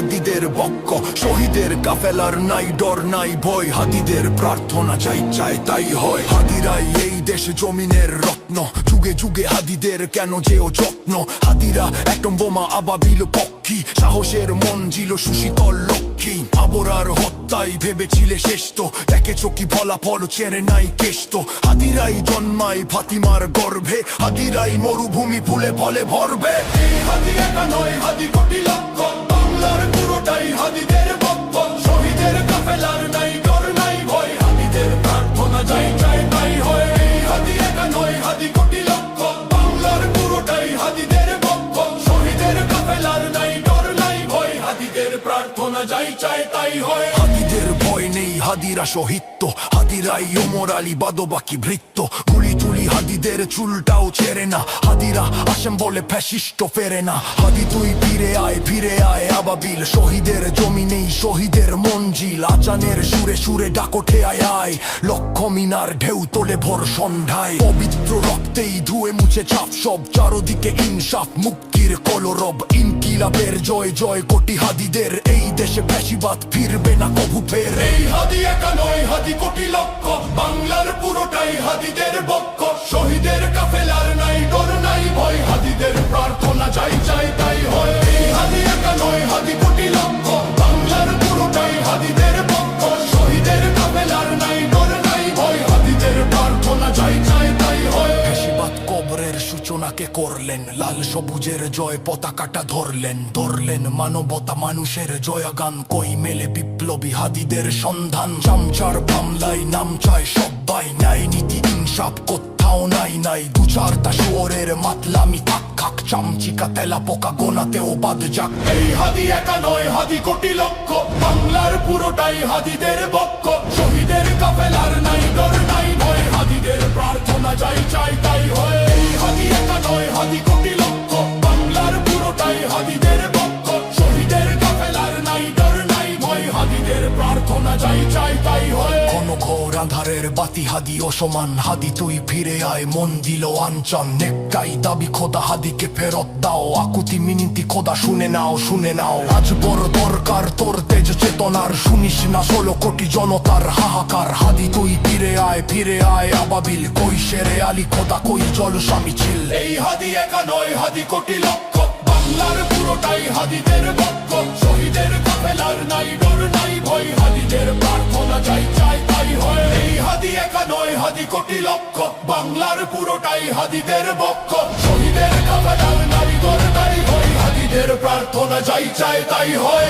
হাদিদের বক্ক, শহীদের কাফেলার নাই ডর নাই ভয়, হাদিদের প্রার্থনা যাই চায় তাই হয়। হাদিরাই এই দেশ জমিনের রত্ন, যুগে যুগে হাদিদের কেন যেও যত্ন। হাদিরা একদম বোমা আবাবিল পক্ষী, সাহসের মঞ্জিল সুশীতল লক্ষ্মী। আবরার হত্যায় ভেবেছিলে শেষ তো, দেখেছো কি ফলাফল চেনে নাই কেষ্ট। হাদিরাই জন্মায় ফাতিমার গর্ভে, হাদিরাই মরুভূমি ফুলে ফলে ভরবে। এই হাদি একা নয়, হাদি কোটি লক্ষ, বাংলার পুরোটাই হাদিদের বক্ষ। শহীদের কাফেলার নাই ডর নাই ভয়, হাদিদের প্রার্থনা যাই চায় তাই হয়। এই হাদি একা নয়, হাদি কোটি লক্ষ, বাংলার পুরোটাই হাদিদের বক্ষ। শহীদের কাফেলার নাই ডর নাই ভয়, হাদিদের প্রার্থনা যাই চায় তাই হয়। হাদিদের ভয় নেই, হাদিরা শহীদ তো, হাদিরাই ওমর আলী বাদবাকি ভৃত্য। গুলি তুলি হাদিদের চুলটাও ছেড়ে না, হাদিরা আসেম বলে ফ্যাসিস্ট ফেরে না। হাদি তুই ফিরে আয় আবাবিল, শহীদের জমি নেই শহীদের মঞ্জিল। আজানের সুরে সুরে ডাকোঠে আয় আয়, লক্ষ মিনার ঢেউ তোলে ভোর সন্ধ্যায়। পবিত্র রক্তেই ধুয়ে মুছে ছাপ সব, চারদিকে ইনসাফ মুক্তির কলরব। ইনকিলাবের জয় জয় কোটি হাদিদের, এই দেশে ফ্যাসিবাদ ফিরবে না কভু ফের। এই হাদি একা নয়, হাদি কোটি লক্ষ, বাংলার পুরোটাই হাদিদের বক্ষ। শহীদের কাফেলার নাই ডর নাই ভয়, হাদিদের প্রার্থনা যাই চাই তাই হয়। এই হাদি একা নয়, হাদি কোটি লক্ষ, বাংলার পুরোটাই হাদিদের বক্ষ। শহীদের কাফেলার নাই ডর নাই ভয়, হাদিদের প্রার্থনা যাই চাই তাই হয়। ফ্যাসিবাদ কবরের সূচনাকে করলেন, লাল সবুজের জয় পতাকাটা ধরলেন মানবতা মানুষের জয়গান। কই মেলে বিপ্লবী হাদিদের সন্ধান, চামচার মামলায় নাম চায় সবাই। ন্যায় নীতি ইনসাফ কোথাও নাই দু চারটা শুয়োরের মাতলামি থাক খাক, চামচিকা তেলা পোকা গোনাতেও বাদ যাক। এই হাদি একা নয়, হাদি কোটি লক্ষ, বাংলার পুরোটাই হাদিদের বক্ষ। শহীদের কাফেলার নাই ডর নাই ভয়, হাদিদের প্রার্থনা যাই চাই তাই হয়। এই হাদি একা নয়, হাদি কোটি লক্ষ, বাংলার পুরোটাই হাদিদের বক্ষ। শহীদের কাফেলার নাই ডর নাই ভয়, হাদিদের প্রার্থনা যাই চাই তাই হয়। কোন ঘোর আধারের বাতি হাদি অসমান, হাদি তুই ফিরে আয় মন দিল আনচান। নেকটাই দাবি খোদা হাদিকে ফেরত দাও, আকুতি মিনতি খোদা শুনে নাও। আজ বড় দরকার তোর তেজ চেতনার, শুনিস না 16 কোটি জনতার হাহাকার। হাদি তুই ফিরে আয় আবাবিল, কই শেরে আলী খোদা কই জলসা মিছিল। এই হাদি একা নয়, হাদি কোটি লক্ষ, বাংলার পুরোটাই হাদিদের বক্ষ। শহীদের কাফেলার নাই ডর নাই ভয়, হাদিদের প্রার্থনা যাই চাই তাই হয়। এই হাদি একা নয়, হাদি কোটি লক্ষ, বাংলার পুরোটাই হাদিদের বক্ষ। শহীদের কাফেলার নাই ডর নাই ভয়, হাদিদের প্রার্থনা যাই চাই তাই হয়।